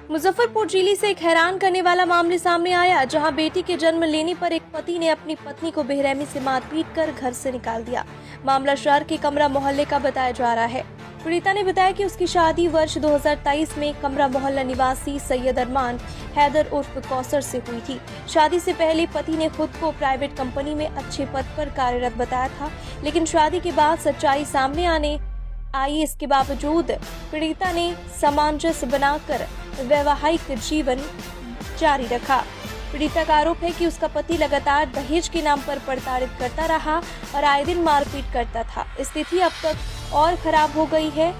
मुजफ्फरपुर जिले से एक हैरान करने वाला मामले सामने आया, जहां बेटी के जन्म लेने पर एक पति ने अपनी पत्नी को बेरहमी से मारपीट कर घर से निकाल दिया। मामला शहर के कमरा मोहल्ले का बताया जा रहा है। पीड़िता ने बताया कि उसकी शादी वर्ष 2023 में कमरा मोहल्ला निवासी सैयद अरमान हैदर उर्फ कौसर से हुई थी। शादी से पहले पति ने खुद को प्राइवेट कंपनी में अच्छे पद पर कार्यरत बताया था, लेकिन शादी के बाद सच्चाई सामने आई। इसके बावजूद पीड़िता ने सामंजस्य बनाकर वैवाहिक जीवन जारी रखा। पीड़िता का आरोप है कि उसका पति लगातार दहेज के नाम पर प्रताड़ित करता रहा और आए दिन मारपीट करता था। स्थिति अब तक और खराब हो गई है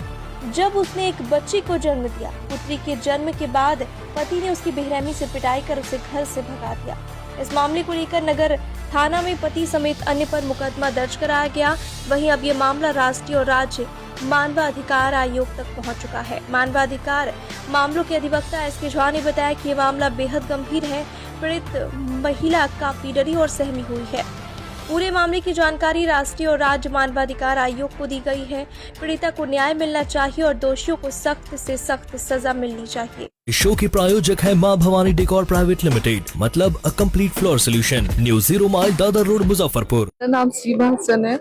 जब उसने एक बच्ची को जन्म दिया। पुत्री के जन्म के बाद पति ने उसकी बेरहमी से पिटाई कर उसे घर से भगा दिया। इस मामले को लेकर नगर थाना में पति समेत अन्य पर मुकदमा दर्ज कराया गया। वहीं अब ये मामला राष्ट्रीय और राज्य मानवाधिकार आयोग तक पहुंच चुका है। मानवाधिकार मामलों के अधिवक्ता एसके झा ने बताया कि ये मामला बेहद गंभीर है। पीड़ित महिला काफी डरी और सहमी हुई है। पूरे मामले की जानकारी राष्ट्रीय और राज्य मानवाधिकार आयोग को दी गई है। पीड़िता को न्याय मिलना चाहिए और दोषियों को सख्त से सख्त सजा मिलनी चाहिए। इस शो के प्रायोजक है मां भवानी डेकोर प्राइवेट लिमिटेड, मतलब a complete floor solution, new 0 mile Dadar road Muzaffarpur. मेरा नाम सीमा हसन है।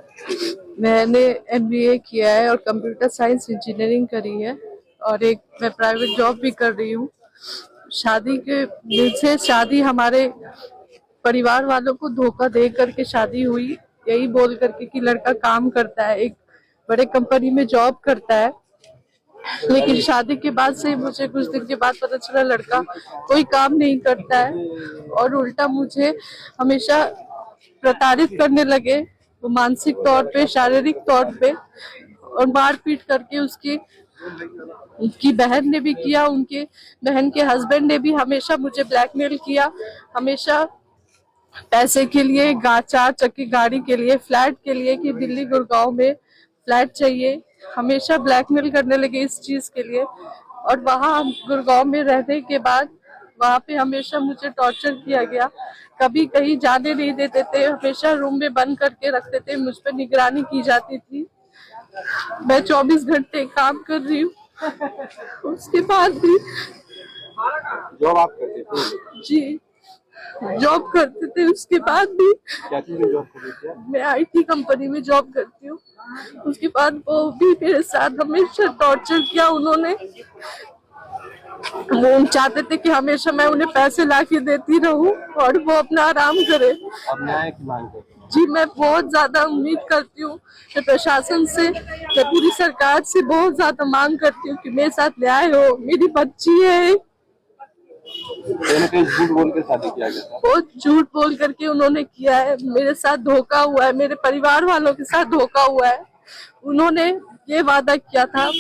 मैंने MBA किया है और कंप्यूटर साइंस इंजीनियरिंग करी है और एक मैं प्राइवेट जॉब भी कर रही हूँ। शादी के दिन से शादी हमारे परिवार वालों को धोखा दे करके शादी हुई, यही बोल करके कि लड़का काम करता है, एक बड़े कंपनी में जॉब करता है। लेकिन शादी के बाद से मुझे कुछ दिन के बाद पता चला लड़का कोई काम नहीं करता है और उल्टा मुझे हमेशा प्रताड़ित करने लगे। वो मानसिक तौर पे, शारीरिक तौर पे और मारपीट करके उनकी बहन ने भी किया, उनके बहन के हस्बैंड ने भी हमेशा मुझे ब्लैकमेल किया। हमेशा पैसे के लिए, 4 चक्की गाड़ी के लिए, फ्लैट के लिए कि दिल्ली गुड़गांव में फ्लैट चाहिए, हमेशा ब्लैकमेल करने लगे इस चीज के लिए। और वहाँ गुड़गांव में रहने के बाद वहाँ पे हमेशा मुझे टॉर्चर किया गया। कभी कहीं जाने नहीं देते थे, हमेशा रूम में बंद करके रखते थे, मुझ पर निगरानी की जाती थी। मैं 24 घंटे काम कर रही हूँ। उसके बाद भी जॉब आप करते थे? जी, जॉब करते थे। उसके बाद भी क्या चीज में जॉब करते थे? मैं IT कंपनी में जॉब करती हूँ। उसके बाद वो भी मेरे साथ हमेशा टॉर्चर किया उन्होंने। वो चाहते थे कि हमेशा मैं उन्हें पैसे ला के देती रहूं और वो अपना आराम करे। अब न्याय की मांग करते हैं? जी, मैं बहुत ज्यादा उम्मीद करती हूँ कि प्रशासन से, मैं पूरी सरकार से बहुत ज्यादा मांग करती हूँ कि मेरे साथ न्याय हो। मेरी बच्ची है। कहीं झूठ बोल के शादी किया गया था? बहुत झूठ बोल करके उन्होंने किया है। मेरे साथ धोखा हुआ है, मेरे परिवार वालों के साथ धोखा हुआ है। उन्होंने ये वादा किया था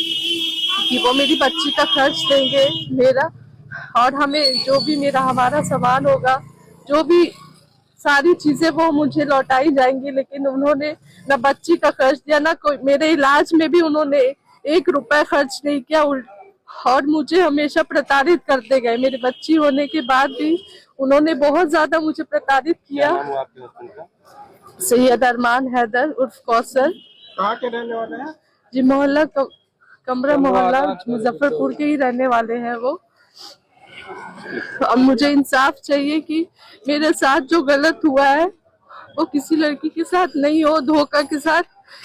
कि वो मेरी बच्ची का खर्च देंगे मेरा, और हमें जो भी हमारा सामान होगा, जो भी सारी चीजें वो मुझे लौटाई जाएंगी। लेकिन उन्होंने ना बच्ची का खर्च दिया, ना कोई मेरे इलाज में भी उन्होंने 1 रुपया खर्च नहीं किया। और मुझे हमेशा प्रताड़ित करते गए। मेरी बच्ची होने के बाद भी उन्होंने बहुत ज्यादा मुझे प्रताड़ित किया। क्या नाम हुआ आपके हस्बैंड का? सैयद अरमान हैदर उर्फ कौसर। कहाँ के रहने वाले हैं? जी, मोहल्ला कमरा मोहल्ला मुजफ्फरपुर के ही रहने वाले हैं वो। अब मुझे इंसाफ चाहिए कि मेरे साथ जो गलत हुआ है वो किसी लड़की के साथ नहीं हो, धोखा के साथ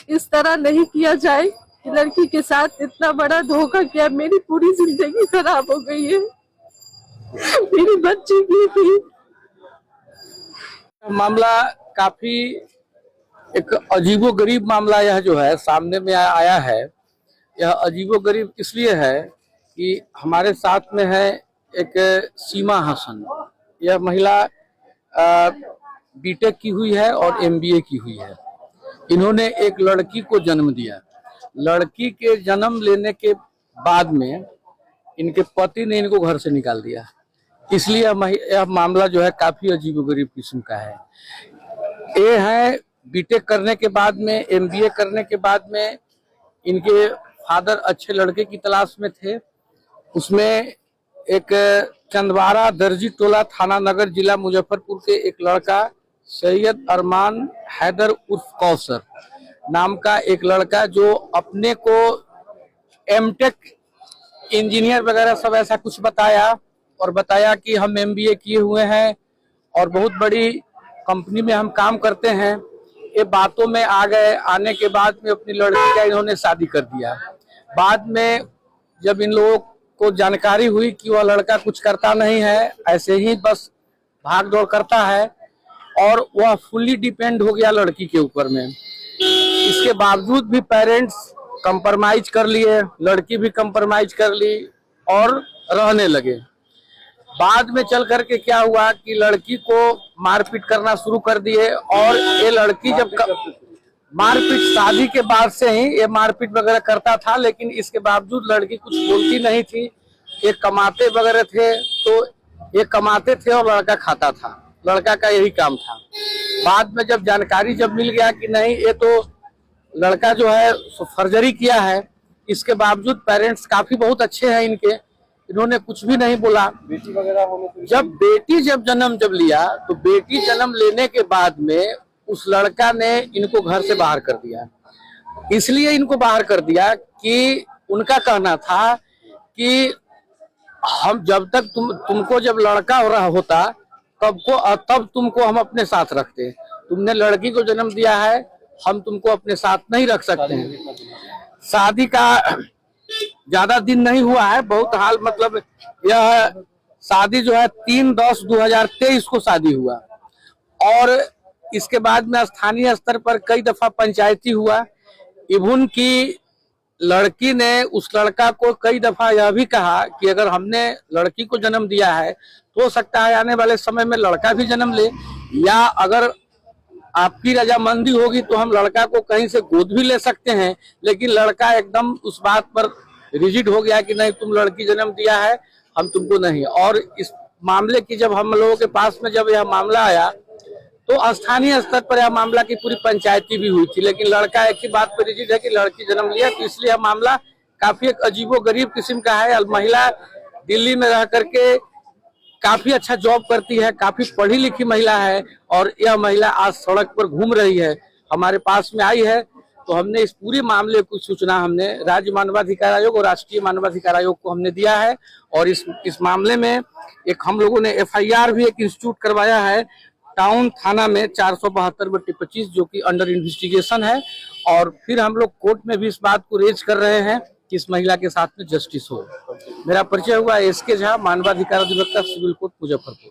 इस तरह नहीं किया जाए। लड़की के साथ इतना बड़ा धोखा किया, मेरी पूरी जिंदगी खराब हो गई है। मेरी बच्ची की थी। मामला काफी एक अजीबोगरीब मामला यह जो है सामने में आया है। यह अजीबोगरीब इसलिए है कि हमारे साथ में है एक सीमा हसन। यह महिला B.Tech की हुई है और MBA की हुई है। इन्होंने एक लड़की को जन्म दिया। लड़की के जन्म लेने के बाद में इनके पति ने इनको घर से निकाल दिया। इसलिए यह मामला जो है काफी अजीबोगरीब किस्म का है। ये है B.Tech करने के बाद में, MBA करने के बाद में इनके फादर अच्छे लड़के की तलाश में थे। उसमें एक चंदवारा दर्जी टोला थाना नगर जिला मुजफ्फरपुर के एक लड़का सैयद अरमान हैदर उर्फ कौसर नाम का एक लड़का, जो अपने को M.Tech इंजीनियर वगैरह सब ऐसा कुछ बताया और बताया कि हम MBA किए हुए हैं और बहुत बड़ी कंपनी में हम काम करते हैं। ये बातों में आ गए। आने के बाद में अपनी लड़की का इन्होंने शादी कर दिया। बाद में जब इन लोगों को जानकारी हुई कि वह लड़का कुछ करता नहीं है, ऐसे ही बस भाग दौड़ करता है और वह फुल्ली डिपेंड हो गया लड़की के ऊपर में। इसके बावजूद भी पेरेंट्स कंप्रोमाइज कर लिए, लड़की भी कंप्रोमाइज कर ली और रहने लगे। बाद में चल करके क्या हुआ कि लड़की को मारपीट करना शुरू कर दिए और ये लड़की जब मारपीट शादी के बाद से ही ये मारपीट वगैरह करता था, लेकिन इसके बावजूद लड़की कुछ बोलती नहीं थी। ये कमाते वगैरह थे तो ये कमाते थे और लड़का खाता था, लड़का का यही काम था। बाद में जब जानकारी जब मिल गया कि नहीं ये तो लड़का जो है फर्जरी किया है, इसके बावजूद पेरेंट्स काफी बहुत अच्छे हैं इनके, इन्होंने कुछ भी नहीं बोला। बेटी वगैरह होने से जब बेटी जन्म लिया तो बेटी जन्म लेने के बाद में उस लड़का ने इनको घर से बाहर कर दिया। इसलिए इनको बाहर कर दिया कि उनका कहना था कि हम जब तक तुमको जब लड़का हो रहा होता तब तुमको हम अपने साथ रखते, तुमने लड़की को जन्म दिया है, हम तुमको अपने साथ नहीं रख सकते हैं। शादी का ज्यादा दिन नहीं हुआ है, बहुत हाल मतलब यह शादी जो है 3/10/2023 को शादी हुआ और इसके बाद में स्थानीय स्तर पर कई दफा पंचायती हुआ। इवन की लड़की ने उस लड़का को कई दफा यह भी कहा कि अगर हमने लड़की को जन्म दिया है तो हो सकता है आने वाले समय में लड़का भी जन्म ले, या अगर आपकी रजामंदी होगी तो हम लड़का को कहीं से गोद भी ले सकते हैं। लेकिन लड़का एकदम उस बात पर रिजिड हो गया कि नहीं, तुम लड़की जन्म दिया है, हम तुमको नहीं। और इस मामले की जब हम लोगों के पास में जब यह मामला आया तो स्थानीय स्तर पर यह मामला की पूरी पंचायती भी हुई थी, लेकिन लड़का एक ही बात पर रिजिड है कि लड़की जन्म लिया, तो इसलिए यह मामला काफी एक अजीबोगरीब किस्म का है। महिला दिल्ली में रह करके काफी अच्छा जॉब करती है, काफी पढ़ी लिखी महिला है और यह महिला आज सड़क पर घूम रही है, हमारे पास में आई है। तो हमने इस पूरे मामले की सूचना हमने राज्य मानवाधिकार आयोग और राष्ट्रीय मानवाधिकार आयोग को हमने दिया है और इस मामले में एक हम लोगों ने FIR भी एक इंस्टीट्यूट करवाया है टाउन थाना में 472/25 जो कि अंडर इन्वेस्टिगेशन है। और फिर हम लोग कोर्ट में भी इस बात को रेज कर रहे हैं कि इस महिला के साथ में जस्टिस हो। मेरा परिचय हुआ SK झा, मानवाधिकार अधिवक्ता, सिविल कोर्ट, मुजफ्फरपुर।